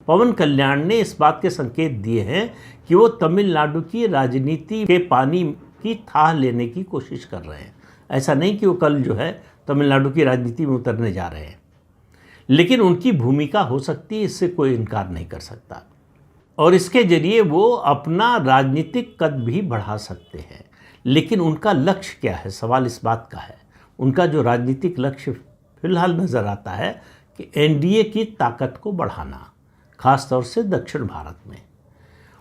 पवन कल्याण ने इस बात के संकेत दिए हैं कि वो तमिलनाडु की राजनीति के पानी की थाह लेने की कोशिश कर रहे हैं। ऐसा नहीं कि वो कल जो है तमिलनाडु की राजनीति में उतरने जा रहे हैं, लेकिन उनकी भूमिका हो सकती है, इससे कोई इनकार नहीं कर सकता। और इसके जरिए वो अपना राजनीतिक कद भी बढ़ा सकते हैं। लेकिन उनका लक्ष्य क्या है, सवाल इस बात का है। उनका जो राजनीतिक लक्ष्य फिलहाल नज़र आता है कि एनडीए की ताकत को बढ़ाना, खास तौर से दक्षिण भारत में।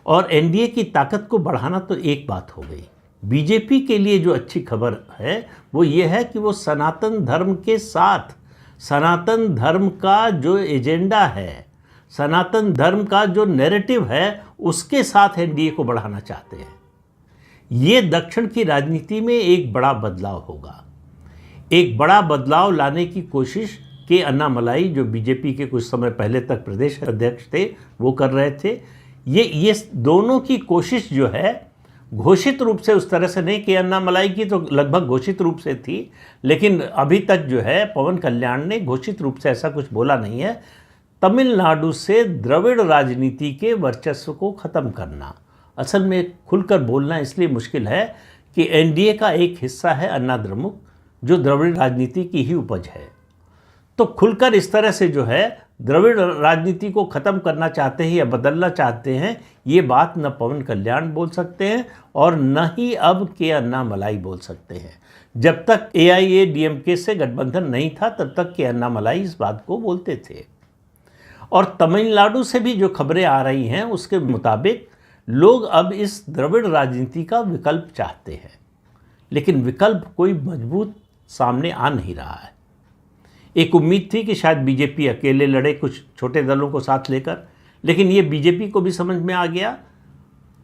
और एनडीए की ताकत को बढ़ाना तो एक बात हो गई। बीजेपी के लिए जो अच्छी खबर है वो ये है कि वो सनातन धर्म के साथ, सनातन धर्म का जो एजेंडा है, सनातन धर्म का जो नैरेटिव है, उसके साथ एनडीए को बढ़ाना चाहते हैं। ये दक्षिण की राजनीति में एक बड़ा बदलाव होगा। एक बड़ा बदलाव लाने की कोशिश के अन्नामलाई, जो बीजेपी के कुछ समय पहले तक प्रदेश अध्यक्ष थे, वो कर रहे थे। ये दोनों की कोशिश जो है घोषित रूप से उस तरह से नहीं कि अन्नामलाई की तो लगभग घोषित रूप से थी, लेकिन अभी तक जो है पवन कल्याण ने घोषित रूप से ऐसा कुछ बोला नहीं है। तमिलनाडु से द्रविड़ राजनीति के वर्चस्व को ख़त्म करना। असल में खुलकर बोलना इसलिए मुश्किल है कि एनडीए का एक हिस्सा है अन्ना द्रमुक, जो द्रविड़ राजनीति की ही उपज है। तो खुलकर इस तरह से जो है द्रविड़ राजनीति को ख़त्म करना चाहते हैं या बदलना चाहते हैं, ये बात न पवन कल्याण बोल सकते हैं और न ही अब के अन्नामलाई बोल सकते हैं। जब तक एआईएडीएमके से गठबंधन नहीं था तब तक के अन्नामलाई इस बात को बोलते थे। और तमिलनाडु से भी जो खबरें आ रही हैं उसके मुताबिक लोग अब इस द्रविड़ राजनीति का विकल्प चाहते हैं, लेकिन विकल्प कोई मजबूत सामने आ नहीं रहा है। एक उम्मीद थी कि शायद बीजेपी अकेले लड़े कुछ छोटे दलों को साथ लेकर, लेकिन ये बीजेपी को भी समझ में आ गया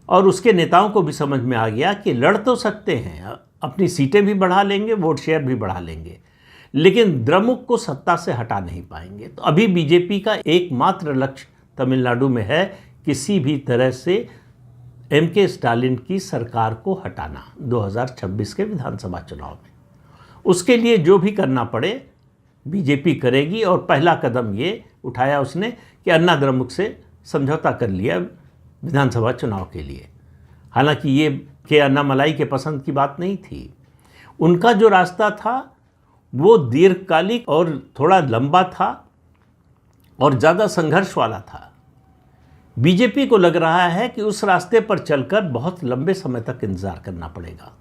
और उसके नेताओं को भी समझ में आ गया कि लड़ तो सकते हैं, अपनी सीटें भी बढ़ा लेंगे, वोट शेयर भी बढ़ा लेंगे, लेकिन द्रमुक को सत्ता से हटा नहीं पाएंगे। तो अभी बीजेपी का एकमात्र लक्ष्य तमिलनाडु में है किसी भी तरह से एमके स्टालिन की सरकार को हटाना 2026 के विधानसभा चुनाव में। उसके लिए जो भी करना पड़े बीजेपी करेगी। और पहला कदम ये उठाया उसने कि अन्ना द्रमुक से समझौता कर लिया विधानसभा चुनाव के लिए। हालांकि ये के अन्नामलाई के पसंद की बात नहीं थी। उनका जो रास्ता था वो दीर्घकालिक और थोड़ा लंबा था और ज़्यादा संघर्ष वाला था। बीजेपी को लग रहा है कि उस रास्ते पर चलकर बहुत लंबे समय तक इंतज़ार करना पड़ेगा।